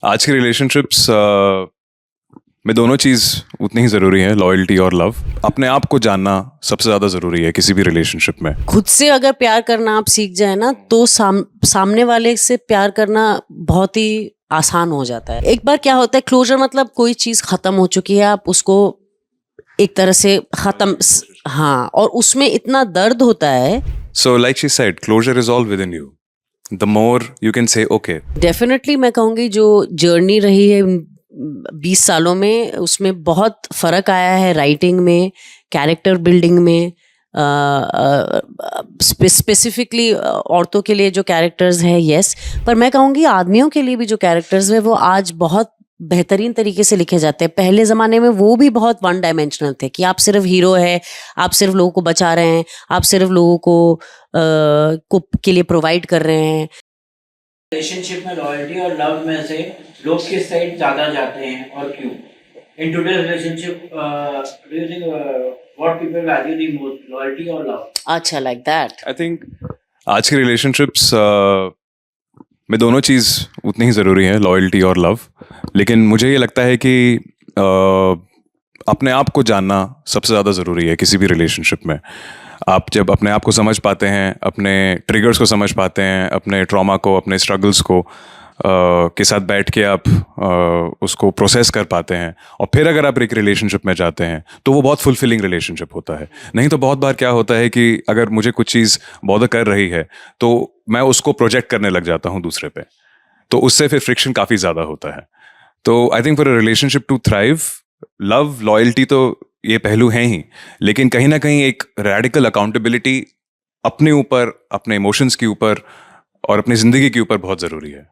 आज के रिलेशनशिप्स में दोनों चीज़ उतनी ही ज़रूरी है, लॉयल्टी और लव। अपने आप को जानना सबसे ज़्यादा ज़रूरी है किसी भी रिलेशनशिप में। खुद से अगर प्यार करना आप सीख जाए ना तो सामने वाले से प्यार करना बहुत ही आसान हो जाता है। एक बार क्या होता है, क्लोजर मतलब कोई चीज़ ख़त्म हो चुकी है, आप उसको एक तरह से ख़त्म, हाँ, और उसमें इतना दर्द होता है। So like she said, closure is all within you. The more you can say okay. Definitely मैं कहूँगी जो जर्नी रही है 20 सालों में, उसमें बहुत फ़र्क आया है राइटिंग में, कैरेक्टर बिल्डिंग में, स्पेसिफिकली औरतों के लिए जो कैरेक्टर्स हैं, यस, पर मैं कहूँगी आदमियों के लिए भी जो कैरेक्टर्स हैं वो आज बहुत बेहतरीन तरीके से लिखे जाते हैं। पहले ज़माने में वो भी बहुत वन डायमेंशनल थे कि आप सिर्फ हीरो है, आप सिर्फ लोगों को बचा रहे हैं, आप सिर्फ लोगों को के लिए प्रोवाइड कर रहे हैं। रिलेशनशिप में लॉयल्टी और लव में से लोग किस साइड ज़्यादा जाते हैं और क्यों? In today's relationship do you think what people value the most, loyalty और लव? अच्छा, लाइक दैट। आई थिंक आज के रिलेशनशिप्स में दोनों चीज़ उतनी ही ज़रूरी है, लॉयल्टी और लव। लेकिन मुझे ये लगता है कि अपने आप को जानना सबसे ज़्यादा ज़रूरी है किसी भी रिलेशनशिप में। आप जब अपने आप को समझ पाते हैं, अपने ट्रिगर्स को समझ पाते हैं, अपने ट्रॉमा को, अपने स्ट्रगल्स को के साथ बैठ के आप उसको प्रोसेस कर पाते हैं, और फिर अगर आप एक रिलेशनशिप में जाते हैं तो वो बहुत फुलफिलिंग रिलेशनशिप होता है। नहीं तो बहुत बार क्या होता है कि अगर मुझे कुछ चीज़ बॉदर कर रही है तो मैं उसको प्रोजेक्ट करने लग जाता हूँ दूसरे पे, तो उससे फिर फ्रिक्शन काफ़ी ज़्यादा होता है। तो I think for a relationship to thrive, love, loyalty तो ये पहलू हैं ही, लेकिन कहीं ना कहीं एक रेडिकल अकाउंटेबिलिटी अपने ऊपर, अपने इमोशंस के ऊपर और अपनी ज़िंदगी के ऊपर बहुत ज़रूरी है।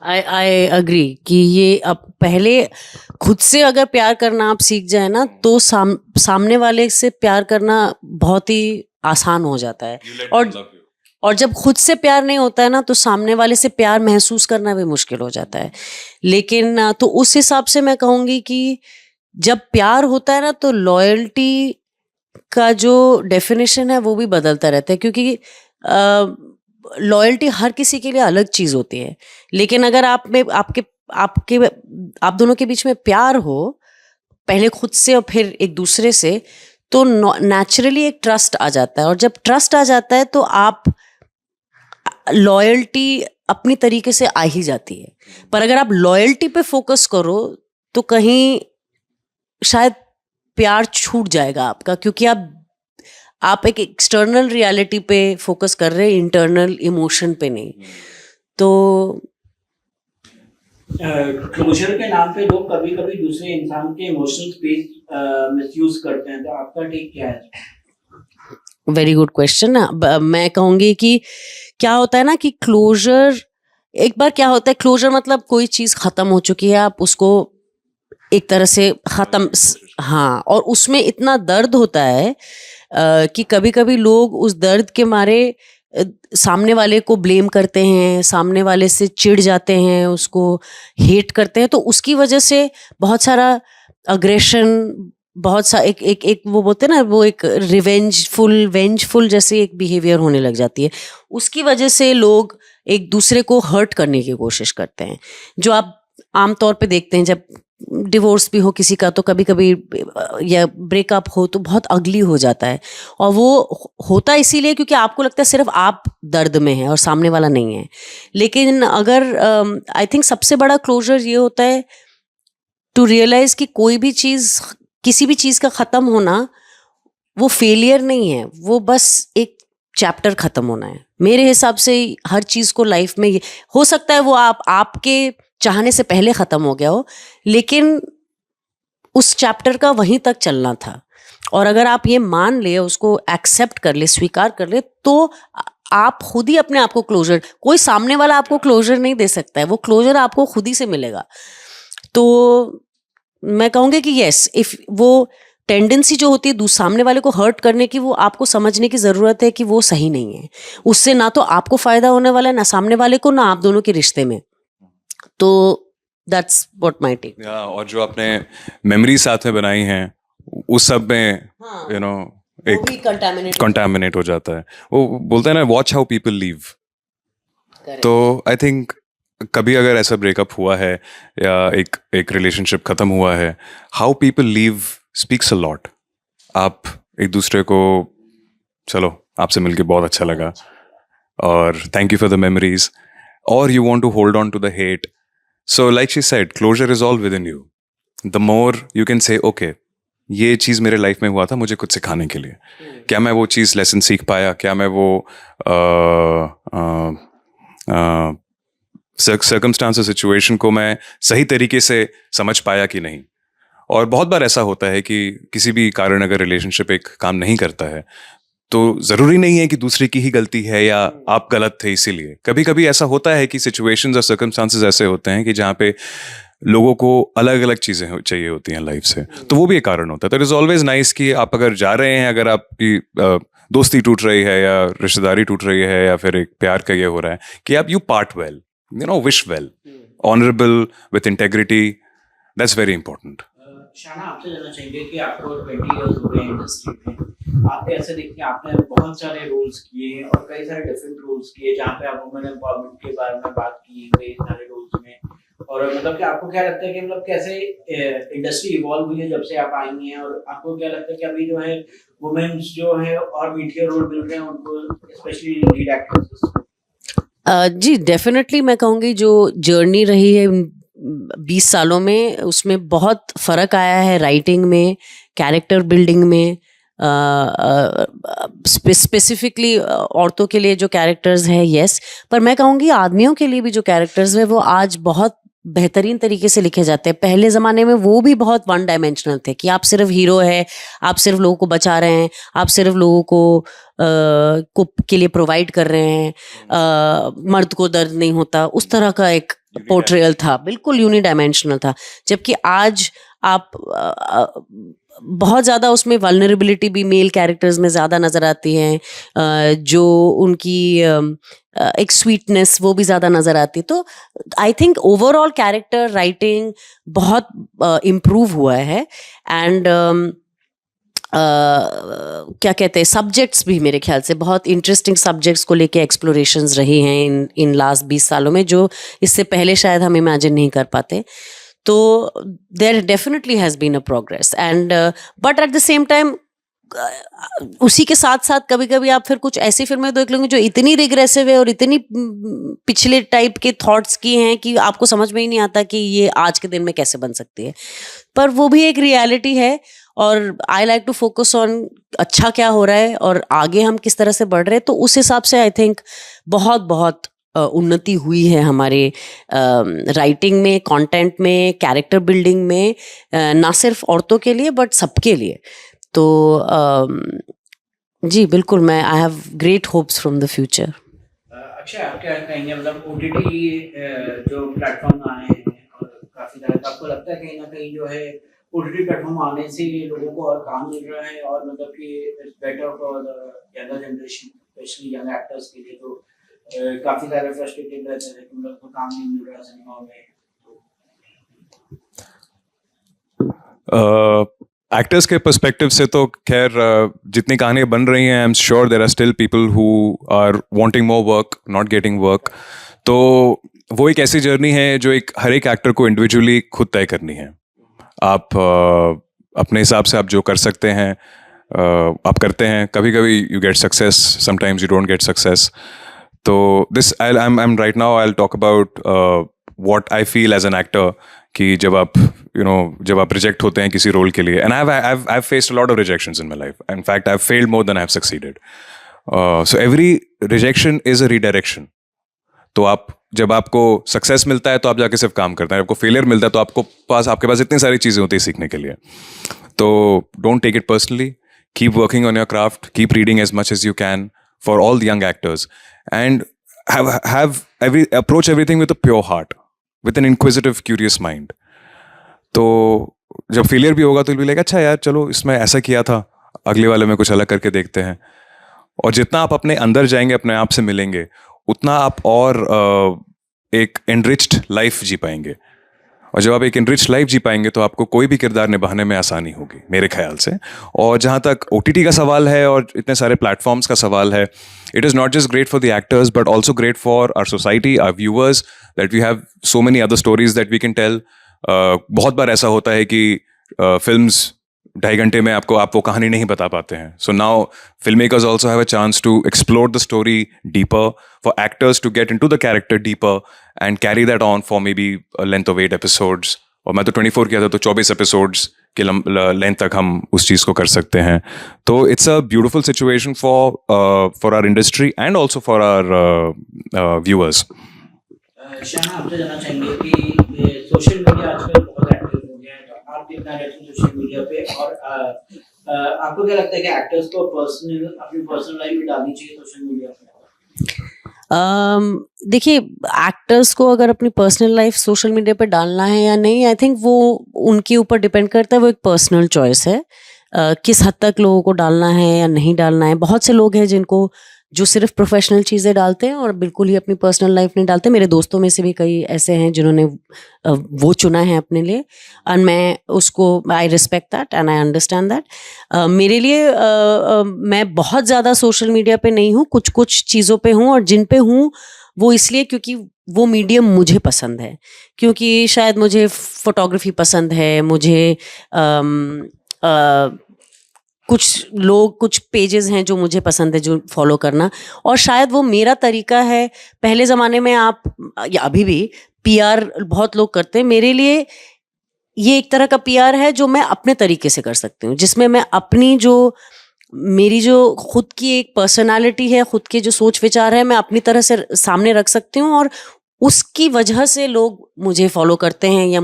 आई अग्री कि ये अब पहले खुद से अगर प्यार करना आप सीख जाए ना तो सामने वाले से प्यार करना बहुत ही आसान हो जाता है। और जब खुद से प्यार नहीं होता है ना तो सामने वाले से प्यार महसूस करना भी मुश्किल हो जाता है। लेकिन तो उस हिसाब से मैं कहूँगी कि जब प्यार होता है ना तो लॉयल्टी का जो डेफिनेशन है वो भी बदलता रहता है, क्योंकि लॉयल्टी हर किसी के लिए अलग चीज़ होती है। लेकिन अगर आप दोनों के बीच में प्यार हो, पहले खुद से और फिर एक दूसरे से, तो नेचुरली एक ट्रस्ट आ जाता है, और जब ट्रस्ट आ जाता है तो आप लॉयल्टी अपनी तरीके से आ ही जाती है। पर अगर आप लॉयल्टी पे फोकस करो तो कहीं शायद प्यार छूट जाएगा आपका, क्योंकि आप एक एक्सटर्नल रियलिटी पे फोकस कर रहे हैं, इंटरनल इमोशन पे नहीं। तो क्लोजर के नाम पे लोग कभी कभी दूसरे इंसान के इमोशनल स्पेस मिसयूज करते हैं, तो आपका टेक क्या है? Very good question. मैं कहूँगी कि क्या होता है ना कि क्लोजर, एक बार क्या होता है, क्लोजर मतलब कोई चीज़ ख़त्म हो चुकी है, आप उसको एक तरह से ख़त्म, हाँ, और उसमें इतना दर्द होता है कि कभी कभी लोग उस दर्द के मारे सामने वाले को ब्लेम करते हैं, सामने वाले से चिढ़ जाते हैं, उसको हेट करते हैं, तो उसकी वजह से बहुत सारा अग्रेशन, बहुत सा एक वो बोलते हैं ना, वो एक वेंजफुल जैसे एक बिहेवियर होने लग जाती है। उसकी वजह से लोग एक दूसरे को हर्ट करने की कोशिश करते हैं, जो आप आमतौर पे देखते हैं। जब डिवोर्स भी हो किसी का तो कभी कभी, या ब्रेकअप हो, तो बहुत अगली हो जाता है, और वो होता इसीलिए क्योंकि आपको लगता है सिर्फ आप दर्द में हैं और सामने वाला नहीं है। लेकिन अगर आई थिंक सबसे बड़ा क्लोजर ये होता है टू रियलाइज कि कोई भी चीज़, किसी भी चीज़ का ख़त्म होना वो फेलियर नहीं है, वो बस एक चैप्टर ख़त्म होना है। मेरे हिसाब से हर चीज़ को लाइफ में हो सकता है वो आपके चाहने से पहले ख़त्म हो गया हो, लेकिन उस चैप्टर का वहीं तक चलना था। और अगर आप ये मान ले, उसको एक्सेप्ट कर ले, स्वीकार कर ले, तो आप खुद ही अपने आप को क्लोजर, कोई सामने वाला आपको क्लोजर नहीं दे सकता है, वो क्लोजर आपको खुद ही से मिलेगा। तो मैं कहूँगी कि यस, इफ वो टेंडेंसी जो होती है सामने वाले को हर्ट करने की, वो आपको समझने की ज़रूरत है कि वो सही नहीं है। उससे ना तो आपको फ़ायदा होने वाला है, ना सामने वाले को, ना आप दोनों के रिश्ते में। तो दैट्स व्हाट माय टेक। और जो आपने मेमोरी साथ में बनाई हैं उस सब में यू नो एक कंटामिनेट हो जाता है। वो बोलते हैं ना, वॉच हाउ पीपल लीव। तो आई थिंक कभी अगर ऐसा ब्रेकअप हुआ है या एक रिलेशनशिप ख़त्म हुआ है, how people leave speaks a lot. आप एक दूसरे को, चलो आपसे मिलके बहुत अच्छा लगा और thank you for the memories, और you want to hold on to the hate. So like she said, closure is all within you. The more you can say okay, ये चीज़ मेरे लाइफ में हुआ था मुझे कुछ सिखाने के लिए. क्या मैं वो चीज़ लेसन सीख पाया? क्या मैं वो सर्कमस्टांस सिचुएशन को मैं सही तरीके से समझ पाया कि नहीं? और बहुत बार ऐसा होता है कि किसी भी कारण अगर रिलेशनशिप एक काम नहीं करता है तो ज़रूरी नहीं है कि दूसरे की ही गलती है या आप गलत थे इसीलिए. कभी कभी ऐसा होता है कि सिचुएशंस और सर्कमस्टांसेस ऐसे होते हैं कि जहाँ पे लोगों को अलग अलग चीज़ें चाहिए होती हैं लाइफ से, तो वो भी एक कारण होता है. तो इट इज़ ऑलवेज नाइस कि आप अगर जा रहे हैं, अगर आपकी दोस्ती टूट रही है या रिश्तेदारी टूट रही है या फिर एक प्यार का ये हो रहा है, कि आप you part well, you know, wish well, honourable, with integrity. That's very important. शाना, आपसे जानना चाहेंगे कि आपको 20 इयर्स हो गए इंडस्ट्री में, आप कैसे देखते हैं? आपने बहुत सारे रोल्स किए और कई सारे डिफरेंट रोल्स किए जहाँ पे आप वुमेन एम्पावरमेंट के बारे में बात की कई सारे रोल्स में, और मतलब कि आपको क्या लगता है कि मतलब कैसे इंडस्ट्री इवॉल्व हुई है जब से आप आई हैं, और आपको क्या लगता है कि अभी जो है वुमेन्स जो है और मीडिया रोल मिल रहे हैं उनको, स्पेशली लीड एक्ट्रेसेस? जी, डेफिनेटली मैं कहूँगी जो जर्नी रही है 20 सालों में, उसमें बहुत फ़र्क आया है राइटिंग में, कैरेक्टर बिल्डिंग में. स्पेसिफिकली औरतों के लिए जो कैरेक्टर्स हैं, यस, पर मैं कहूँगी आदमियों के लिए भी जो कैरेक्टर्स हैं वो आज बहुत बेहतरीन तरीके से लिखे जाते हैं. पहले ज़माने में वो भी बहुत वन डायमेंशनल थे कि आप सिर्फ हीरो है, आप सिर्फ लोगों को बचा रहे हैं, आप सिर्फ लोगों को के लिए प्रोवाइड कर रहे हैं, मर्द को दर्द नहीं होता, उस तरह का एक पोर्ट्रेयल था, बिल्कुल यूनिडायमेंशनल था. जबकि आज आप बहुत ज़्यादा उसमें वल्नरेबिलिटी भी मेल कैरेक्टर्स में ज़्यादा नज़र आती है, जो उनकी एक स्वीटनेस वो भी ज़्यादा नज़र आती है. तो I think overall character writing बहुत इम्प्रूव हुआ है. एंड क्या कहते हैं, सब्जेक्ट्स भी मेरे ख्याल से बहुत इंटरेस्टिंग सब्जेक्ट्स को लेके एक्सप्लोरेशंस रही हैं इन लास्ट 20 सालों में, जो इससे पहले शायद हम इमेजिन नहीं कर पाते. तो there definitely has been a progress, and but at the same time उसी के साथ साथ कभी कभी आप फिर कुछ ऐसी फिल्में देख लेंगे जो इतनी रिग्रेसिव है और इतनी पिछले टाइप के थॉट्स की हैं कि आपको समझ में ही नहीं आता कि ये आज के दिन में कैसे बन सकती है. पर वो भी एक रियलिटी है, और I like to focus on अच्छा क्या हो रहा है और आगे हम किस तरह से बढ़ रहे हैं. तो उस हिसाब से आई थिंक बहुत बहुत उन्नति हुई है हमारे राइटिंग में, कंटेंट में, कैरेक्टर बिल्डिंग में, ना सिर्फ औरतों के लिए बट सबके लिए. तो जी बिल्कुल, मैं I have great hopes from the future. Akshay, आप क्या कहेंगे, मतलब ओटीटी जो प्लेटफॉर्म आए हैं और काफ़ी ज़्यादा, आपको लगता है कहीं ना कहीं जो है ओटीटी प्लेटफॉर्म आने से लोगों को और काम मिल रहा है, और मतलब कि it's better for the younger generation, specially young actors के लिए, तो काफ़ी सारे फ्रस्ट्रेटेड रहते हैं कि मतलब को काम नहीं मिल रहा सिनेमा में? एक्टर्स के पर्सपेक्टिव से तो खैर जितनी कहानियाँ बन रही हैं, I am sure there are still people who are wanting more work, not getting work. तो वो एक ऐसी जर्नी है जो एक हर एक एक्टर को इंडिविजुअली खुद तय करनी है. आप अपने हिसाब से आप जो कर सकते हैं आप करते हैं. कभी कभी you get success, sometimes you don't get success. तो this I am right now I will talk about what I feel as an actor, कि जब आप जब आप रिजेक्ट होते हैं किसी रोल के लिए, and I have faced a lot of rejections in my life. In fact I have failed more than I have succeeded. So every rejection is a redirection. तो आप जब आपको सक्सेस मिलता है तो आप जाके सिर्फ काम करते हैं, आपको फेलियर मिलता है तो आपके पास इतनी सारी चीज़ें होती है सीखने के लिए. तो don't take it personally, keep working on your craft, keep reading as much as you can for all the young actors, and approach everything with a pure heart, with an inquisitive, curious mind. तो जब failure भी होगा तो भी लगा अच्छा यार चलो इसमें ऐसा किया था, अगले वाले में कुछ अलग करके देखते हैं. और जितना आप अपने अंदर जाएंगे, अपने आप से मिलेंगे, उतना आप और एक एनरिच्ड लाइफ जी पाएंगे. और जब आप एक इनरिच लाइफ जी पाएंगे तो आपको कोई भी किरदार निभाने में आसानी होगी मेरे ख्याल से। और जहाँ तक OTT का सवाल है और इतने सारे प्लेटफॉर्म्स का सवाल है, it is not just great for the actors but also great for our society, our viewers, that we have so many other stories that we can tell. बहुत बार ऐसा होता है कि फिल्म्स 2.5 घंटे में आप वो कहानी नहीं बता पाते हैं। So now film makers also have a chance to explore the story deeper, for actors to get into the character deeper and carry that on for maybe length of 8 episodes. और मैं तो 24 किया था, तो 24 episodes के length तक हम उस चीज़ को कर सकते हैं। तो it's a beautiful situation for our industry and also for our viewers. Shana, आपसे जानना चाहेंगे कि सोशल मीडिया आजकल बहुत एक्टिव हो गया है, तो आप कितना रहते हैं सोशल मीडिया पे, और आपको क्या लगता है कि एक्टर्स को अपनी पर्सनल लाइफ भी डालनी चाहिए सोशल मीडिया पे? देखिए, एक्टर्स को अगर अपनी पर्सनल लाइफ सोशल मीडिया पे डालना है या नहीं, आई थिंक वो उनके ऊपर डिपेंड करता है। वो एक पर्सनल चॉइस है किस हद तक लोगों को डालना है या नहीं डालना है। बहुत से लोग हैं जिनको जो सिर्फ प्रोफेशनल चीज़ें डालते हैं और बिल्कुल ही अपनी पर्सनल लाइफ नहीं डालते। मेरे दोस्तों में से भी कई ऐसे हैं जिन्होंने वो चुना है अपने लिए, और मैं उसको I respect that and I understand that. मेरे लिए मैं बहुत ज़्यादा सोशल मीडिया पे नहीं हूँ, कुछ कुछ चीज़ों पे हूँ, और जिन पे हूँ वो इसलिए क्योंकि वो मीडियम मुझे पसंद है, क्योंकि शायद मुझे फोटोग्राफी पसंद है, मुझे कुछ लोग, कुछ पेजेस हैं जो मुझे पसंद है जो फॉलो करना, और शायद वो मेरा तरीका है। पहले ज़माने में आप, या अभी भी PR बहुत लोग करते हैं, मेरे लिए ये एक तरह का PR है जो मैं अपने तरीके से कर सकती हूँ, जिसमें मैं अपनी मेरी जो खुद की एक पर्सनालिटी है, खुद के जो सोच विचार है, मैं अपनी तरह से सामने रख सकती हूँ, और उसकी वजह से लोग मुझे फॉलो करते हैं या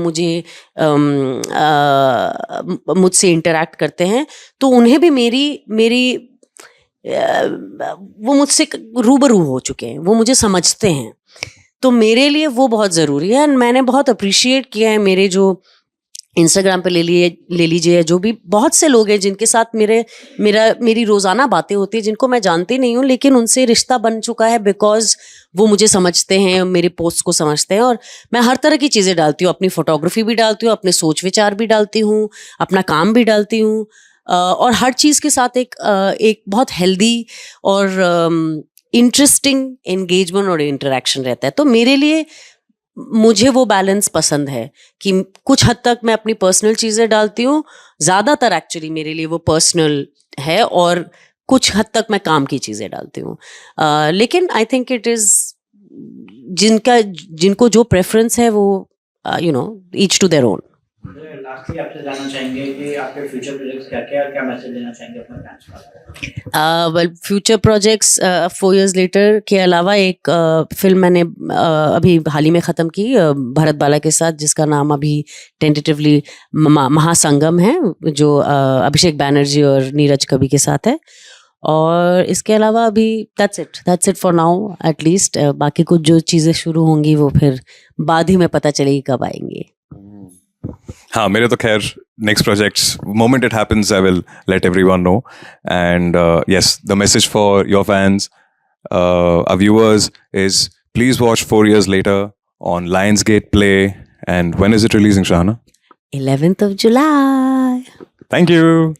मुझसे इंटरैक्ट करते हैं। तो उन्हें भी वो मुझसे रूबरू हो चुके हैं, वो मुझे समझते हैं। तो मेरे लिए वो बहुत ज़रूरी है। मैंने बहुत अप्रिशिएट किया है मेरे जो इंस्टाग्राम पे ले लीजिए, जो भी बहुत से लोग हैं जिनके साथ मेरी रोज़ाना बातें होती है, जिनको मैं जानती नहीं हूँ, लेकिन उनसे रिश्ता बन चुका है बिकॉज वो मुझे समझते हैं, मेरे पोस्ट को समझते हैं। और मैं हर तरह की चीज़ें डालती हूँ, अपनी फोटोग्राफी भी डालती हूँ, अपने सोच विचार भी डालती हूँ, अपना काम भी डालती हूँ, और हर चीज़ के साथ एक बहुत हेल्दी और इंटरेस्टिंग एंगेजमेंट और इंटरेक्शन रहता है। तो मेरे लिए मुझे वो बैलेंस पसंद है कि कुछ हद तक मैं अपनी पर्सनल चीज़ें डालती हूँ, ज़्यादातर एक्चुअली मेरे लिए वो पर्सनल है, और कुछ हद तक मैं काम की चीज़ें डालती हूँ। लेकिन आई थिंक इट इज़ जिनको जो प्रेफरेंस है वो each to their own. Lastly आपसे जानना चाहेंगे कि आपके फ्यूचर प्रोजेक्ट्स क्या मैसेज देना चाहेंगे अपने फैंस को? Well, future projects 4 years later के अलावा एक फिल्म मैंने अभी हाल ही में ख़त्म की भरत बाला के साथ, जिसका नाम अभी टेंटेटिवली महासंगम है, जो अभिषेक बैनर्जी और नीरज कवि के साथ है। और इसके अलावा अभी that's it for now at least. बाकी कुछ जो चीज़ें शुरू होंगी वो फिर बाद ही में पता चलेगी कब आएंगी। हाँ, मेरे तो खैर next projects, moment it happens I will let everyone know. And yes, the message for your fans, our viewers, is please watch 4 years later on Lionsgate Play. And when is it releasing, Shahana? 11th of July. Thank you.